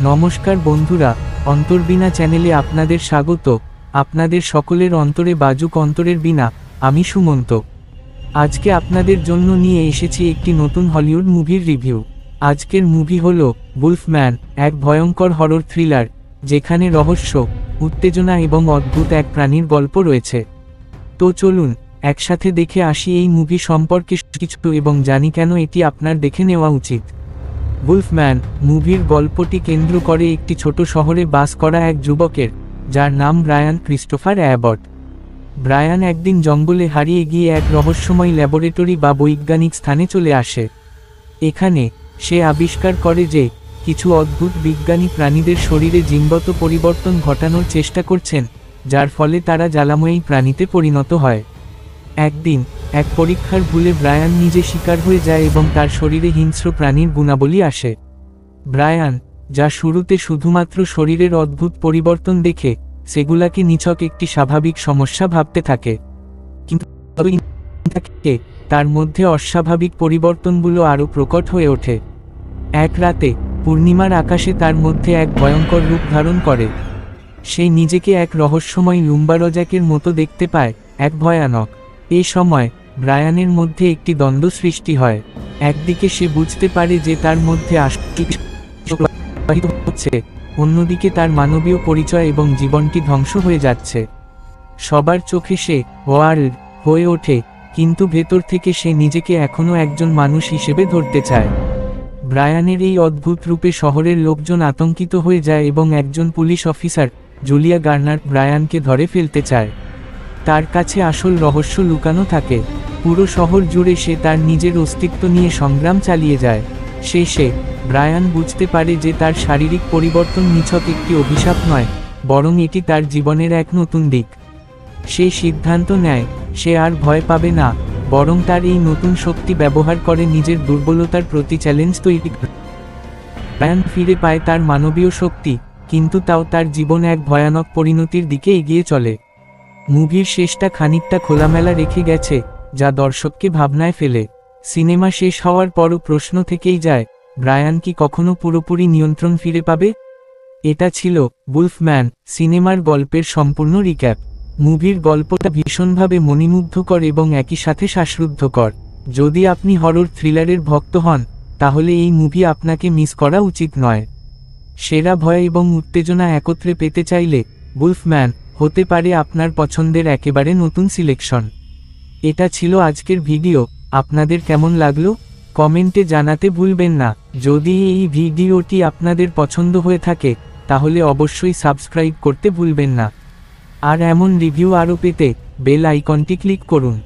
নমস্কার বন্ধুরা, অন্তর্বীণা চ্যানেলে আপনাদের স্বাগত। আপনাদের সকলের অন্তরে বাজুক অন্তরের বীণা। আমি সুমন্ত। আজকে আপনাদের জন্য নিয়ে এসেছি একটি নতুন হলিউড মুভির রিভিউ। আজকের মুভি হলো বুলফম্যান, এক ভয়ঙ্কর হরর থ্রিলার যেখানে রহস্য, উত্তেজনা এবং অদ্ভুত এক প্রাণীর গল্প রয়েছে। তো চলুন একসাথে দেখে আসি এই মুভি সম্পর্কে কিছু এবং জানি কেন এটি আপনার দেখে নেওয়া উচিত। বুলফম্যান মুভির গল্পটি কেন্দ্র করে একটি ছোট শহরে বাস করা এক যুবকের, যার নাম ব্রায়ান ক্রিস্টোফার অ্যাবট। ব্রায়ান একদিন জঙ্গলে হারিয়ে গিয়ে এক রহস্যময় ল্যাবরেটরি বা বৈজ্ঞানিক স্থানে চলে আসে। এখানে সে আবিষ্কার করে যে কিছু অদ্ভুত বিজ্ঞানী প্রাণীদের শরীরে জিনগত পরিবর্তন ঘটানোর চেষ্টা করছেন, যার ফলে তারা জ্বালাময়ী প্রাণীতে পরিণত হয়। একদিন এক পরীক্ষার ভুলে ব্রায়ান নিজে শিকার হয়ে যায় এবং তার শরীরে হিংস্র প্রাণীর গুণাবলী আসে। ব্রায়ান, যা শুরুতে শুধুমাত্র শরীরের অদ্ভুত পরিবর্তন দেখে সেগুলাকে নিছক একটি স্বাভাবিক সমস্যা ভাবতে থাকে, কিন্তু তার মধ্যে অস্বাভাবিক পরিবর্তনগুলো আরও প্রকট হয়ে ওঠে। এক রাতে পূর্ণিমার আকাশে তার মধ্যে এক ভয়ঙ্কর রূপ ধারণ করে। সে নিজেকে এক রহস্যময় লুম্বারজাকের মতো দেখতে পায়, এক ভয়ানক। এই সময় ব্রায়ানের মধ্যে একটি দ্বন্দ্ব সৃষ্টি হয়। একদিকে সে বুঝতে পারে যে তার মধ্যে হচ্ছে, অন্যদিকে তার মানবীয় পরিচয় এবং জীবনটি ধ্বংস হয়ে যাচ্ছে। সবার চোখে সে ওয়ার্ল্ড হয়ে ওঠে, কিন্তু ভেতর থেকে সে নিজেকে এখনও একজন মানুষ হিসেবে ধরতে চায়। ব্রায়ানের এই অদ্ভুত রূপে শহরের লোকজন আতঙ্কিত হয়ে যায় এবং একজন পুলিশ অফিসার, জুলিয়া গার্নার, ব্রায়ানকে ধরে ফেলতে চায়। তার কাছে আসল রহস্য লুকানো থাকে। পুরো শহর জুড়ে সে তার নিজের অস্তিত্ব নিয়ে সংগ্রাম চালিয়ে যায়। শেষে ব্রায়ান বুঝতে পারে যে তার শারীরিক পরিবর্তন নিছক একটি অভিশাপ নয়, বরং এটি তার জীবনের এক নতুন দিক। সে সিদ্ধান্ত নেয় সে আর ভয় পাবে না, বরং তার এই নতুন শক্তি ব্যবহার করে নিজের দুর্বলতার প্রতি চ্যালেঞ্জ তৈরি করে। ব্রায়ান ফিরে পায় তার মানবীয় শক্তি, কিন্তু তাও তার জীবন এক ভয়ানক পরিণতির দিকে এগিয়ে চলে। মুভির শেষটা খানিকটা খোলামেলা রেখে গেছে, যা দর্শককে ভাবনায় ফেলে। সিনেমা শেষ হওয়ার পরও প্রশ্ন থেকেই যায়, ব্রায়ান কি কখনো পুরোপুরি নিয়ন্ত্রণ ফিরে পাবে? এটা ছিল বুলফম্যান সিনেমার গল্পের সম্পূর্ণ রিক্যাপ। মুভির গল্পটা ভীষণভাবে মনোমুগ্ধকর এবং একই সাথে শ্বাসরুদ্ধকর। যদি আপনি হরর থ্রিলারের ভক্ত হন, তাহলে এই মুভি আপনাকে মিস করা উচিত নয়। সেরা ভয় এবং উত্তেজনা একত্রে পেতে চাইলে বুলফম্যান হতে পারে আপনার পছন্দের একেবারে নতুন সিলেকশন। এটা ছিল আজকের ভিডিও। আপনাদের কেমন লাগলো কমেন্টে জানাতে ভুলবেন না। যদি এই ভিডিওটি আপনাদের পছন্দ হয়ে থাকে, তাহলে অবশ্যই সাবস্ক্রাইব করতে ভুলবেন না। আর এমন রিভিউ আরও পেতে বেল আইকনটি ক্লিক করুন।